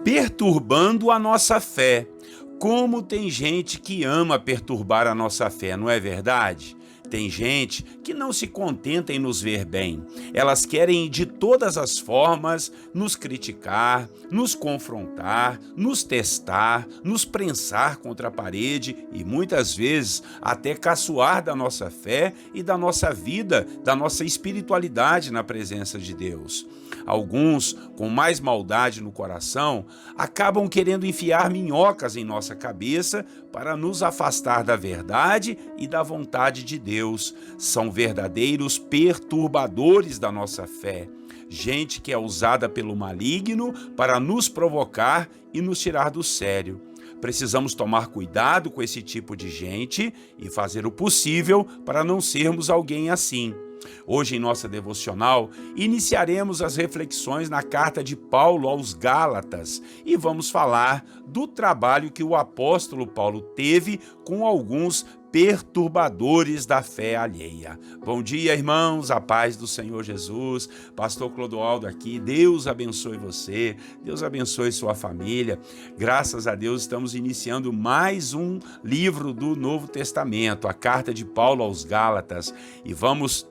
perturbando a nossa fé. Como tem gente que ama perturbar a nossa fé, não é verdade? Tem gente que não se contenta em nos ver bem. Elas querem de todas as formas nos criticar, nos confrontar, nos testar, nos prensar contra a parede e muitas vezes até caçoar da nossa fé e da nossa vida, da nossa espiritualidade na presença de Deus. Alguns, com mais maldade no coração, acabam querendo enfiar minhocas em nossa cabeça para nos afastar da verdade e da vontade de Deus. São verdadeiros perturbadores da nossa fé. Gente que é usada pelo maligno para nos provocar e nos tirar do sério. Precisamos tomar cuidado com esse tipo de gente e fazer o possível para não sermos alguém assim. Hoje, em nossa devocional, iniciaremos as reflexões na carta de Paulo aos Gálatas e vamos falar do trabalho que o apóstolo Paulo teve com alguns perturbadores da fé alheia. Bom dia, irmãos, a paz do Senhor Jesus. Pastor Clodoaldo aqui, Deus abençoe você, Deus abençoe sua família. Graças a Deus estamos iniciando mais um livro do Novo Testamento, a carta de Paulo aos Gálatas, e vamos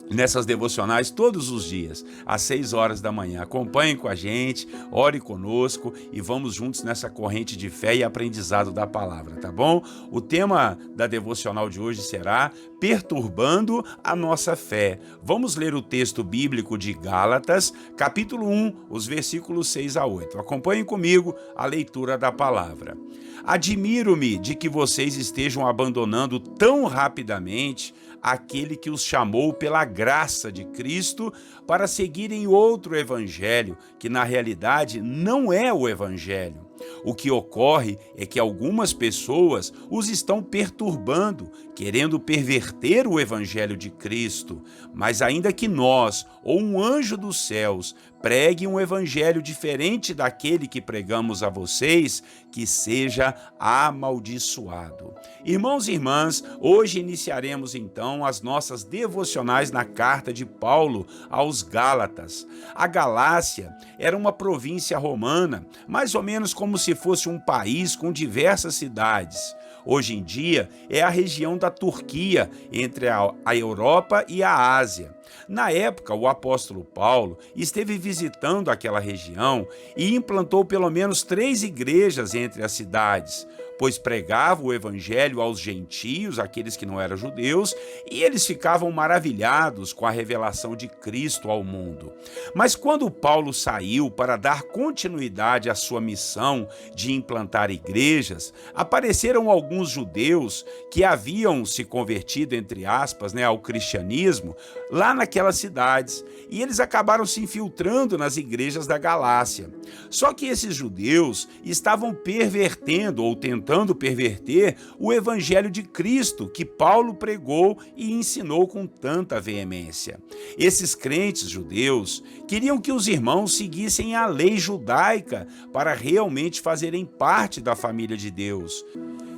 nessas devocionais todos os dias, às 6 horas da manhã. Acompanhem com a gente, ore conosco e vamos juntos nessa corrente de fé e aprendizado da palavra, tá bom? O tema da devocional de hoje será perturbando a nossa fé. Vamos ler o texto bíblico de Gálatas, capítulo 1, os versículos 6 a 8. Acompanhem comigo a leitura da palavra. Admiro-me de que vocês estejam abandonando tão rapidamente aquele que os chamou pela graça de Cristo para seguirem outro evangelho, que na realidade não é o evangelho. O que ocorre é que algumas pessoas os estão perturbando, querendo perverter o evangelho de Cristo. Mas ainda que nós, ou um anjo dos céus, pregue um evangelho diferente daquele que pregamos a vocês, que seja amaldiçoado. Irmãos e irmãs, hoje iniciaremos então as nossas devocionais na carta de Paulo aos Gálatas. A Galácia era uma província romana, mais ou menos como se fosse um país com diversas cidades. Hoje em dia é a região da Turquia, entre a Europa e a Ásia. Na época, o apóstolo Paulo esteve visitando aquela região e implantou pelo menos 3 igrejas entre as cidades, pois pregava o evangelho aos gentios, aqueles que não eram judeus, e eles ficavam maravilhados com a revelação de Cristo ao mundo. Mas quando Paulo saiu para dar continuidade à sua missão de implantar igrejas, apareceram alguns judeus que haviam se convertido, entre aspas, ao cristianismo, lá naquelas cidades, e eles acabaram se infiltrando nas igrejas da Galácia. Só que esses judeus estavam pervertendo ou tentando perverter o evangelho de Cristo que Paulo pregou e ensinou com tanta veemência. Esses crentes judeus queriam que os irmãos seguissem a lei judaica para realmente fazerem parte da família de Deus.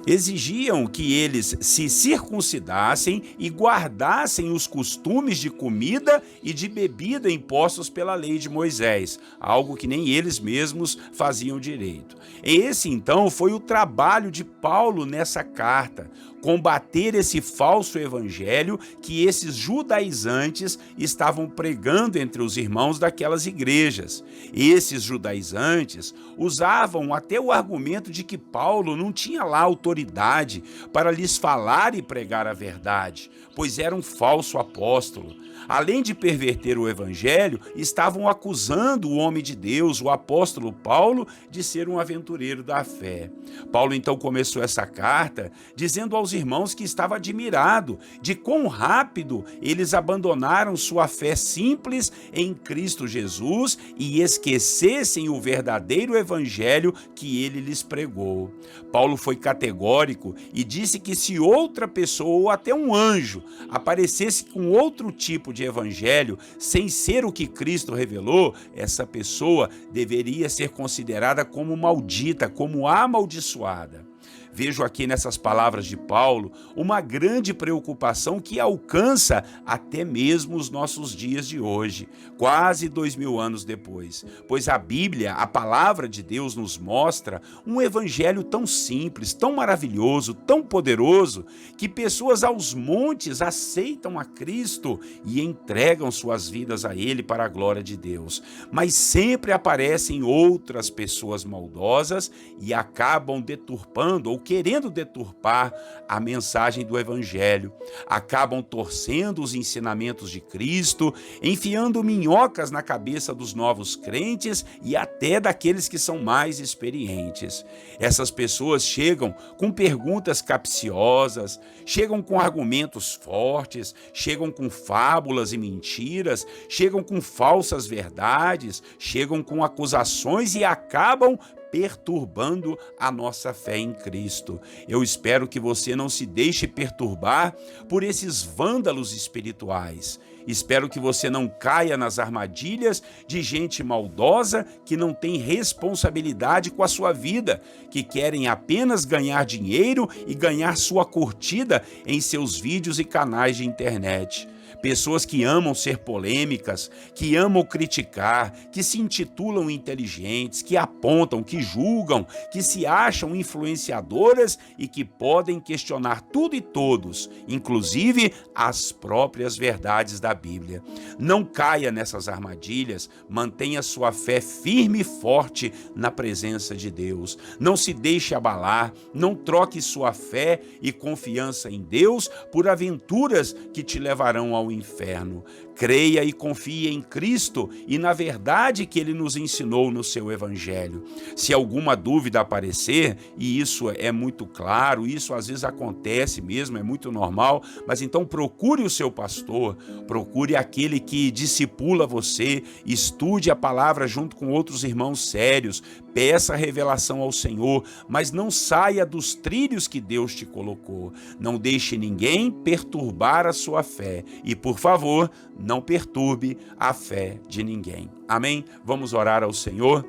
Exigiam que eles se circuncidassem e guardassem os costumes de comida e de bebida impostos pela lei de Moisés, algo que nem eles mesmos faziam direito. Esse, então, foi o trabalho de Paulo nessa carta, combater esse falso evangelho que esses judaizantes estavam pregando entre os irmãos daquelas igrejas. Esses judaizantes usavam até o argumento de que Paulo não tinha lá autoridade para lhes falar e pregar a verdade, pois era um falso apóstolo. Além de perverter o evangelho, estavam acusando o homem de Deus, o apóstolo Paulo, de ser um aventureiro da fé. Paulo então começou essa carta dizendo aos irmãos que estava admirado de quão rápido eles abandonaram sua fé simples em Cristo Jesus e esquecessem o verdadeiro evangelho que ele lhes pregou. Paulo foi categórico e disse que se outra pessoa ou até um anjo aparecesse com outro tipo de evangelho sem ser o que Cristo revelou, essa pessoa deveria ser considerada como maldita, como amaldiçoada. Vejo aqui nessas palavras de Paulo uma grande preocupação que alcança até mesmo os nossos dias de hoje, quase 2000 anos depois, pois a Bíblia, a palavra de Deus, nos mostra um evangelho tão simples, tão maravilhoso, tão poderoso, que pessoas aos montes aceitam a Cristo e entregam suas vidas a Ele para a glória de Deus. Mas sempre aparecem outras pessoas maldosas e acabam deturpando ou querendo deturpar a mensagem do evangelho, acabam torcendo os ensinamentos de Cristo, enfiando minhocas na cabeça dos novos crentes e até daqueles que são mais experientes. Essas pessoas chegam com perguntas capciosas, chegam com argumentos fortes, chegam com fábulas e mentiras, chegam com falsas verdades, chegam com acusações e acabam perturbando a nossa fé em Cristo. Eu espero que você não se deixe perturbar por esses vândalos espirituais. Espero que você não caia nas armadilhas de gente maldosa que não tem responsabilidade com a sua vida, que querem apenas ganhar dinheiro e ganhar sua curtida em seus vídeos e canais de internet. Pessoas que amam ser polêmicas, que amam criticar, que se intitulam inteligentes, que apontam, que julgam, que se acham influenciadoras e que podem questionar tudo e todos, inclusive as próprias verdades da Bíblia. Não caia nessas armadilhas, mantenha sua fé firme e forte na presença de Deus. Não se deixe abalar, não troque sua fé e confiança em Deus por aventuras que te levarão ao inferno. Creia e confie em Cristo e na verdade que Ele nos ensinou no seu Evangelho. Se alguma dúvida aparecer, e isso é muito claro, isso às vezes acontece mesmo, é muito normal, mas então procure o seu pastor, procure aquele que discipula você, estude a palavra junto com outros irmãos sérios, peça revelação ao Senhor, mas não saia dos trilhos que Deus te colocou. Não deixe ninguém perturbar a sua fé e, por favor, não perturbe a fé de ninguém. Amém? Vamos orar ao Senhor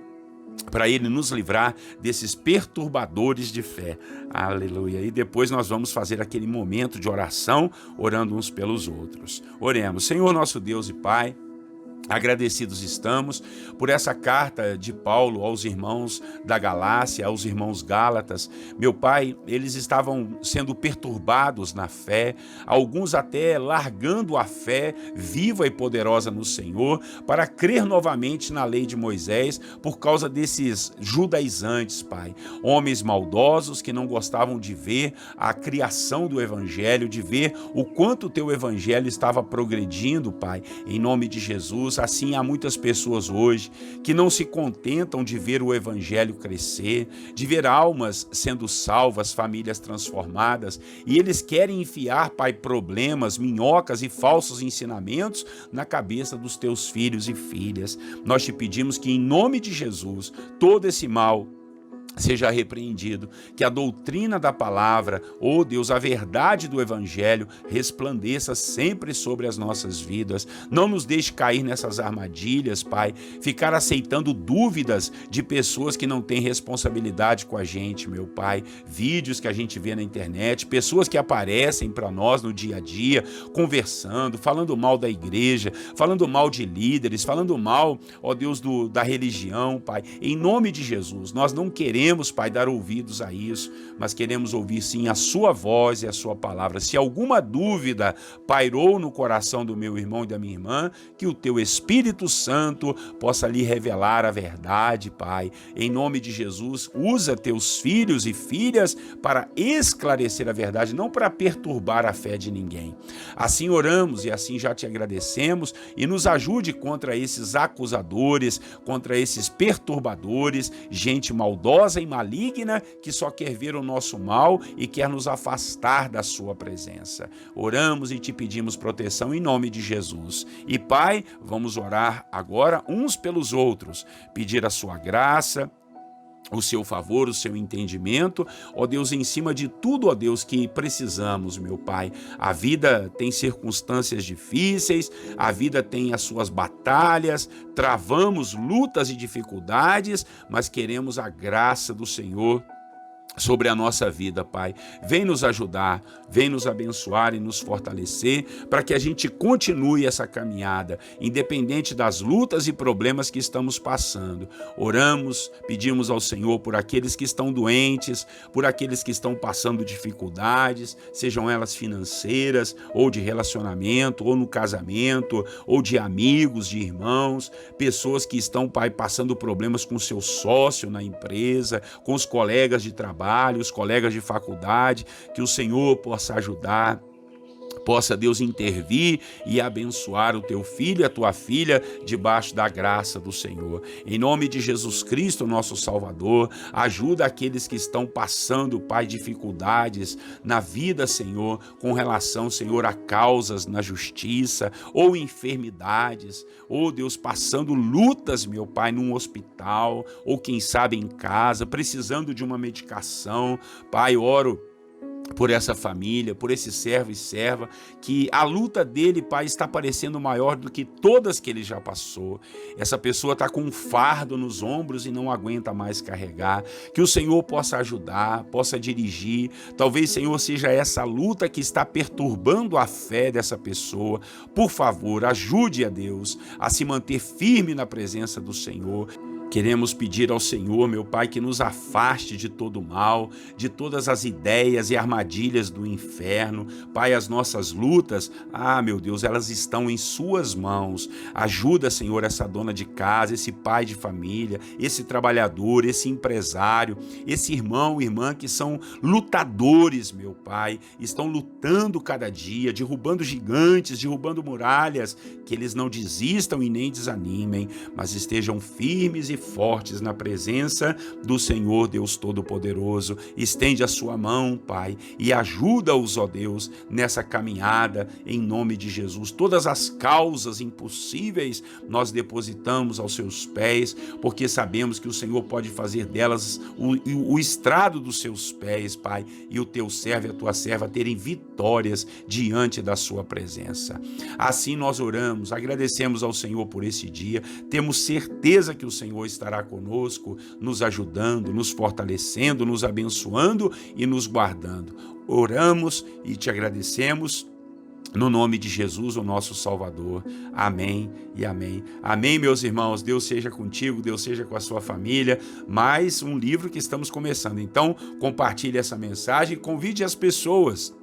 para Ele nos livrar desses perturbadores de fé. Aleluia. E depois nós vamos fazer aquele momento de oração, orando uns pelos outros. Oremos. Senhor nosso Deus e Pai, agradecidos estamos por essa carta de Paulo aos irmãos da Galácia, aos irmãos Gálatas. Meu Pai, eles estavam sendo perturbados na fé, alguns até largando a fé viva e poderosa no Senhor para crer novamente na lei de Moisés por causa desses judaizantes, Pai. Homens maldosos que não gostavam de ver a criação do Evangelho, de ver o quanto o Teu Evangelho estava progredindo, Pai, em nome de Jesus. Assim, há muitas pessoas hoje que não se contentam de ver o evangelho crescer, de ver almas sendo salvas, famílias transformadas, e eles querem enfiar, Pai, problemas, minhocas e falsos ensinamentos na cabeça dos teus filhos e filhas. Nós te pedimos que, em nome de Jesus, todo esse mal seja repreendido, que a doutrina da palavra, ó Deus, a verdade do evangelho resplandeça sempre sobre as nossas vidas. Não nos deixe cair nessas armadilhas, Pai, ficar aceitando dúvidas de pessoas que não têm responsabilidade com a gente, meu Pai, vídeos que a gente vê na internet, pessoas que aparecem para nós no dia a dia, conversando, falando mal da igreja, falando mal de líderes, falando mal, ó Deus, da religião, Pai. Em nome de Jesus, nós não queremos, Pai, dar ouvidos a isso, mas queremos ouvir sim a sua voz e a sua palavra. Se alguma dúvida pairou no coração do meu irmão e da minha irmã, que o teu Espírito Santo possa lhe revelar a verdade, Pai. Em nome de Jesus, usa teus filhos e filhas para esclarecer a verdade, não para perturbar a fé de ninguém. Assim oramos e assim já te agradecemos, e nos ajude contra esses acusadores, contra esses perturbadores, gente maldosa e maligna que só quer ver o nosso mal e quer nos afastar da sua presença. Oramos e te pedimos proteção em nome de Jesus. E Pai, vamos orar agora uns pelos outros, pedir a sua graça, o seu favor, o seu entendimento, ó Deus, em cima de tudo, ó Deus, que precisamos, meu Pai. A vida tem circunstâncias difíceis, a vida tem as suas batalhas, travamos lutas e dificuldades, mas queremos a graça do Senhor sobre a nossa vida, Pai. Vem nos ajudar, vem nos abençoar e nos fortalecer para que a gente continue essa caminhada, independente das lutas e problemas que estamos passando. Oramos, pedimos ao Senhor por aqueles que estão doentes, por aqueles que estão passando dificuldades, sejam elas financeiras, ou de relacionamento, ou no casamento, ou de amigos, de irmãos, pessoas que estão, Pai, passando problemas com seu sócio na empresa, com os colegas de trabalho, os colegas de faculdade, que o Senhor possa ajudar, possa Deus intervir e abençoar o teu filho e a tua filha debaixo da graça do Senhor. Em nome de Jesus Cristo, nosso Salvador, ajuda aqueles que estão passando, Pai, dificuldades na vida, Senhor, com relação, Senhor, a causas na justiça ou enfermidades, ou Deus, passando lutas, meu Pai, num hospital, ou quem sabe em casa, precisando de uma medicação. Pai, oro por essa família, por esse servo e serva, que a luta dele, Pai, está parecendo maior do que todas que ele já passou. Essa pessoa está com um fardo nos ombros e não aguenta mais carregar. Que o Senhor possa ajudar, possa dirigir. Talvez, Senhor, seja essa luta que está perturbando a fé dessa pessoa. Por favor, ajude a Deus a se manter firme na presença do Senhor. Queremos pedir ao Senhor, meu Pai, que nos afaste de todo mal, de todas as ideias e armadilhas do inferno. Pai, as nossas lutas, meu Deus, elas estão em suas mãos. Ajuda, Senhor, essa dona de casa, esse pai de família, esse trabalhador, esse empresário, esse irmão, irmã que são lutadores, meu Pai, estão lutando cada dia, derrubando gigantes, derrubando muralhas, que eles não desistam e nem desanimem, mas estejam firmes e fortes na presença do Senhor Deus Todo-Poderoso. Estende a sua mão, Pai, e ajuda-os, ó Deus, nessa caminhada, em nome de Jesus. Todas as causas impossíveis nós depositamos aos seus pés, porque sabemos que o Senhor pode fazer delas o estrado dos seus pés, Pai, e o teu servo e a tua serva terem vitórias diante da sua presença. Assim nós oramos, agradecemos ao Senhor por esse dia, temos certeza que o Senhor estará conosco, nos ajudando, nos fortalecendo, nos abençoando e nos guardando. Oramos e te agradecemos no nome de Jesus, o nosso Salvador. Amém e amém. Amém, meus irmãos. Deus seja contigo, Deus seja com a sua família. Mais um livro que estamos começando. Então, compartilhe essa mensagem e convide as pessoas,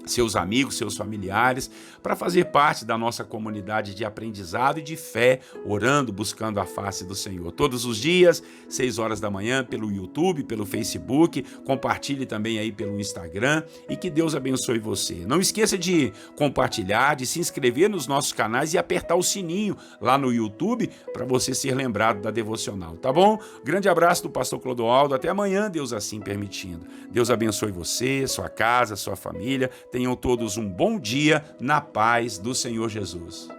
seus amigos, seus familiares, para fazer parte da nossa comunidade de aprendizado e de fé, orando, buscando a face do Senhor. Todos os dias, 6 horas da manhã, pelo YouTube, pelo Facebook, compartilhe também aí pelo Instagram e que Deus abençoe você. Não esqueça de compartilhar, de se inscrever nos nossos canais e apertar o sininho lá no YouTube para você ser lembrado da devocional, tá bom? Grande abraço do pastor Clodoaldo, até amanhã, Deus assim permitindo. Deus abençoe você, sua casa, sua família. Tenham todos um bom dia na paz do Senhor Jesus.